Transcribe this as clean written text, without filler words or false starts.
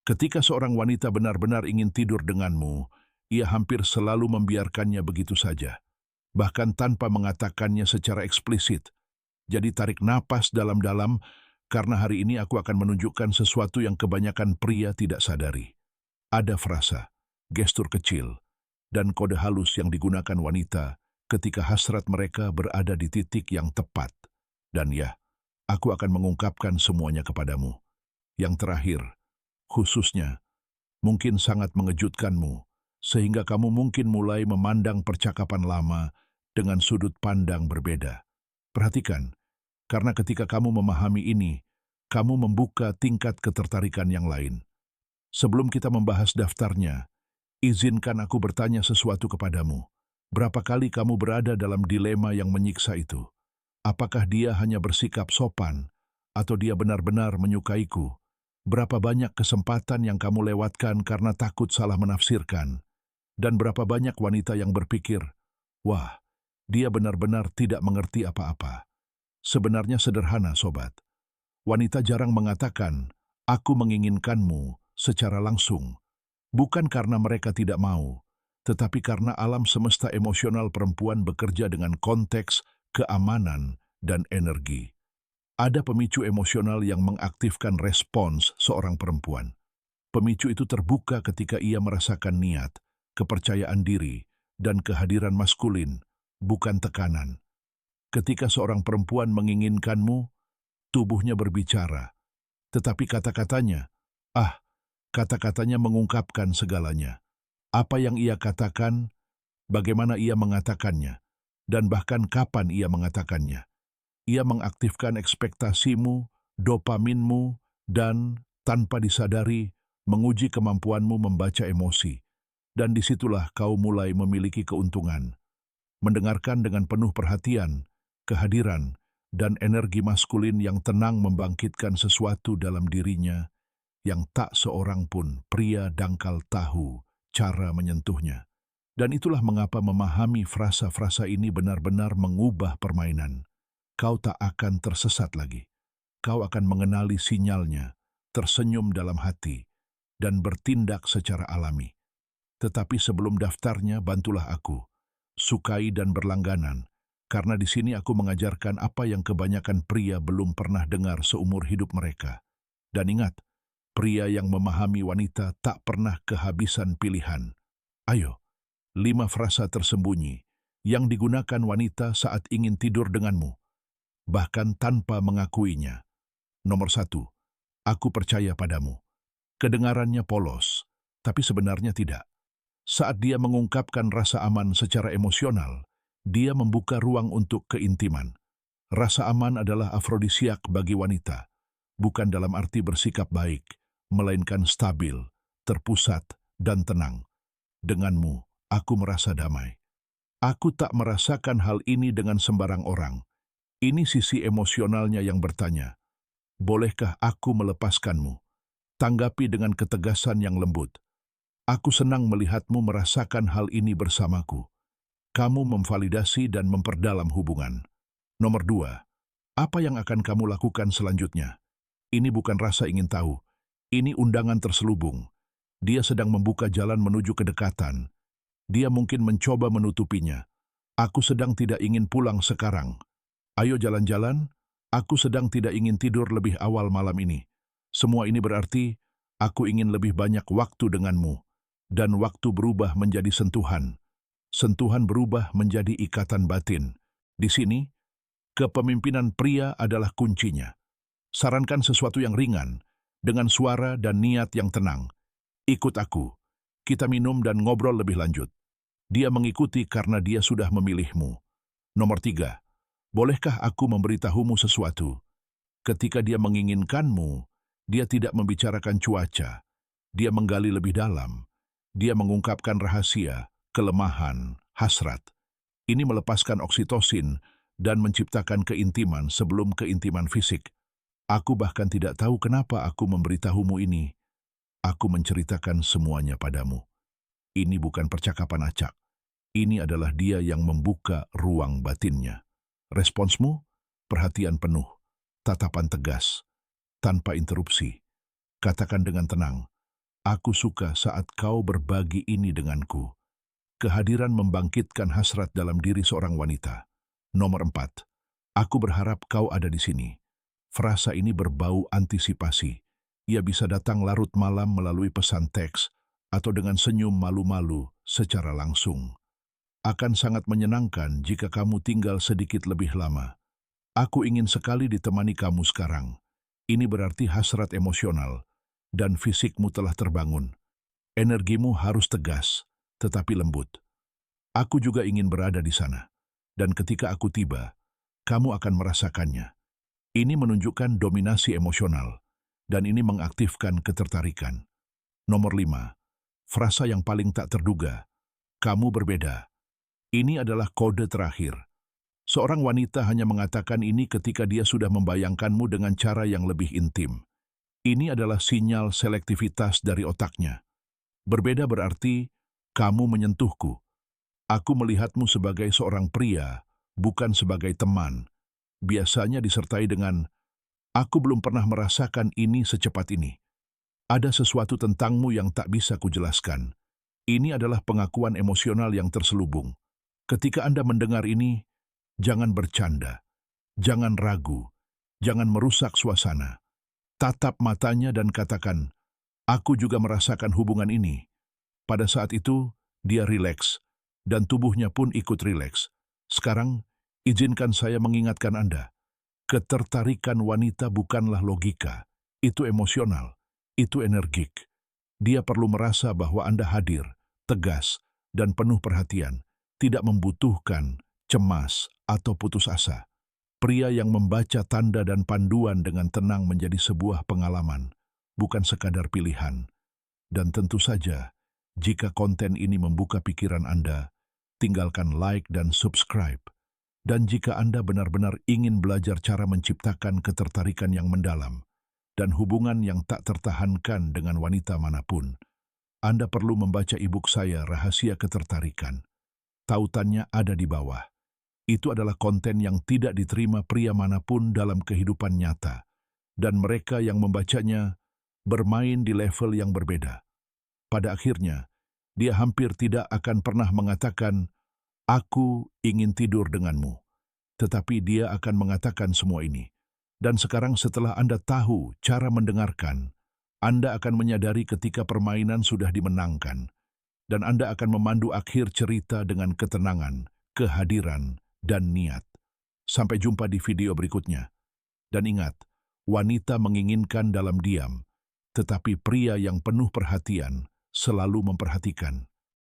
Ketika seorang wanita benar-benar ingin tidur denganmu, ia hampir selalu membiarkannya begitu saja, bahkan tanpa mengatakannya secara eksplisit. Jadi tarik napas dalam-dalam, karena hari ini aku akan menunjukkan sesuatu yang kebanyakan pria tidak sadari. Ada frasa, gestur kecil, dan kode halus yang digunakan wanita ketika hasrat mereka berada di titik yang tepat. Dan ya, aku akan mengungkapkan semuanya kepadamu. Yang terakhir, khususnya, mungkin sangat mengejutkanmu, sehingga kamu mungkin mulai memandang percakapan lama dengan sudut pandang berbeda. Perhatikan, karena ketika kamu memahami ini, kamu membuka tingkat ketertarikan yang lain. Sebelum kita membahas daftarnya, izinkan aku bertanya sesuatu kepadamu. Berapa kali kamu berada dalam dilema yang menyiksa itu? Apakah dia hanya bersikap sopan, atau dia benar-benar menyukaiku? Berapa banyak kesempatan yang kamu lewatkan karena takut salah menafsirkan? Dan berapa banyak wanita yang berpikir, wah, dia benar-benar tidak mengerti apa-apa. Sebenarnya sederhana, sobat. Wanita jarang mengatakan, aku menginginkanmu secara langsung. Bukan karena mereka tidak mau, tetapi karena alam semesta emosional perempuan bekerja dengan konteks, keamanan, dan energi. Ada pemicu emosional yang mengaktifkan respons seorang perempuan. Pemicu itu terbuka ketika ia merasakan niat, kepercayaan diri, dan kehadiran maskulin, bukan tekanan. Ketika seorang perempuan menginginkanmu, tubuhnya berbicara, tetapi kata-katanya mengungkapkan segalanya. Apa yang ia katakan, bagaimana ia mengatakannya, dan bahkan kapan ia mengatakannya. Ia mengaktifkan ekspektasimu, dopaminmu, dan, tanpa disadari, menguji kemampuanmu membaca emosi. Dan disitulah kau mulai memiliki keuntungan. Mendengarkan dengan penuh perhatian, kehadiran, dan energi maskulin yang tenang membangkitkan sesuatu dalam dirinya yang tak seorang pun pria dangkal tahu cara menyentuhnya. Dan itulah mengapa memahami frasa-frasa ini benar-benar mengubah permainan. Kau tak akan tersesat lagi. Kau akan mengenali sinyalnya, tersenyum dalam hati, dan bertindak secara alami. Tetapi sebelum daftarnya, bantulah aku. Sukai dan berlangganan, karena di sini aku mengajarkan apa yang kebanyakan pria belum pernah dengar seumur hidup mereka. Dan ingat, pria yang memahami wanita tak pernah kehabisan pilihan. Ayo, 5 frasa tersembunyi yang digunakan wanita saat ingin tidur denganmu, bahkan tanpa mengakuinya. Nomor 1, aku percaya padamu. Kedengarannya polos, tapi sebenarnya tidak. Saat dia mengungkapkan rasa aman secara emosional, dia membuka ruang untuk keintiman. Rasa aman adalah afrodisiak bagi wanita, bukan dalam arti bersikap baik, melainkan stabil, terpusat, dan tenang. Denganmu, aku merasa damai. Aku tak merasakan hal ini dengan sembarang orang. Ini sisi emosionalnya yang bertanya, bolehkah aku melepaskanmu? Tanggapi dengan ketegasan yang lembut. Aku senang melihatmu merasakan hal ini bersamaku. Kamu memvalidasi dan memperdalam hubungan. Nomor 2, apa yang akan kamu lakukan selanjutnya? Ini bukan rasa ingin tahu. Ini undangan terselubung. Dia sedang membuka jalan menuju kedekatan. Dia mungkin mencoba menutupinya. Aku sedang tidak ingin pulang sekarang. Ayo jalan-jalan, aku sedang tidak ingin tidur lebih awal malam ini. Semua ini berarti, aku ingin lebih banyak waktu denganmu. Dan waktu berubah menjadi sentuhan. Sentuhan berubah menjadi ikatan batin. Di sini, kepemimpinan pria adalah kuncinya. Sarankan sesuatu yang ringan, dengan suara dan niat yang tenang. Ikut aku. Kita minum dan ngobrol lebih lanjut. Dia mengikuti karena dia sudah memilihmu. Nomor 3. Bolehkah aku memberitahumu sesuatu? Ketika dia menginginkanmu, dia tidak membicarakan cuaca. Dia menggali lebih dalam. Dia mengungkapkan rahasia, kelemahan, hasrat. Ini melepaskan oksitosin dan menciptakan keintiman sebelum keintiman fisik. Aku bahkan tidak tahu kenapa aku memberitahumu ini. Aku menceritakan semuanya padamu. Ini bukan percakapan acak. Ini adalah dia yang membuka ruang batinnya. Responsmu, perhatian penuh, tatapan tegas, tanpa interupsi. Katakan dengan tenang, Aku suka saat kau berbagi ini denganku. Kehadiran membangkitkan hasrat dalam diri seorang wanita. Nomor 4. Aku berharap kau ada di sini. Frasa ini berbau antisipasi. Ia bisa datang larut malam melalui pesan teks atau dengan senyum malu-malu secara langsung. Akan sangat menyenangkan jika kamu tinggal sedikit lebih lama. Aku ingin sekali ditemani kamu sekarang. Ini berarti hasrat emosional dan fisikmu telah terbangun. Energimu harus tegas, tetapi lembut. Aku juga ingin berada di sana. Dan ketika aku tiba, kamu akan merasakannya. Ini menunjukkan dominasi emosional, dan ini mengaktifkan ketertarikan. Nomor 5. Frasa yang paling tak terduga. Kamu berbeda. Ini adalah kode terakhir. Seorang wanita hanya mengatakan ini ketika dia sudah membayangkanmu dengan cara yang lebih intim. Ini adalah sinyal selektivitas dari otaknya. Berbeda berarti, kamu menyentuhku. Aku melihatmu sebagai seorang pria, bukan sebagai teman. Biasanya disertai dengan, aku belum pernah merasakan ini secepat ini. Ada sesuatu tentangmu yang tak bisa kujelaskan. Ini adalah pengakuan emosional yang terselubung. Ketika Anda mendengar ini, jangan bercanda, jangan ragu, jangan merusak suasana. Tatap matanya dan katakan, aku juga merasakan hubungan ini. Pada saat itu, dia rileks, dan tubuhnya pun ikut rileks. Sekarang, izinkan saya mengingatkan Anda. Ketertarikan wanita bukanlah logika. Itu emosional, itu energik. Dia perlu merasa bahwa Anda hadir, tegas, dan penuh perhatian, tidak membutuhkan, cemas, atau putus asa. Pria yang membaca tanda dan panduan dengan tenang menjadi sebuah pengalaman, bukan sekadar pilihan. Dan tentu saja, jika konten ini membuka pikiran Anda, tinggalkan like dan subscribe. Dan jika Anda benar-benar ingin belajar cara menciptakan ketertarikan yang mendalam dan hubungan yang tak tertahankan dengan wanita manapun, Anda perlu membaca e-book saya, Rahasia Ketertarikan. Tautannya ada di bawah. Itu adalah konten yang tidak diterima pria manapun dalam kehidupan nyata, dan mereka yang membacanya bermain di level yang berbeda. Pada akhirnya, dia hampir tidak akan pernah mengatakan, aku ingin tidur denganmu. Tetapi dia akan mengatakan semua ini. Dan sekarang setelah Anda tahu cara mendengarkan, Anda akan menyadari ketika permainan sudah dimenangkan. Dan Anda akan memandu akhir cerita dengan ketenangan, kehadiran, dan niat. Sampai jumpa di video berikutnya. Dan ingat, wanita menginginkan dalam diam, tetapi pria yang penuh perhatian selalu memperhatikan.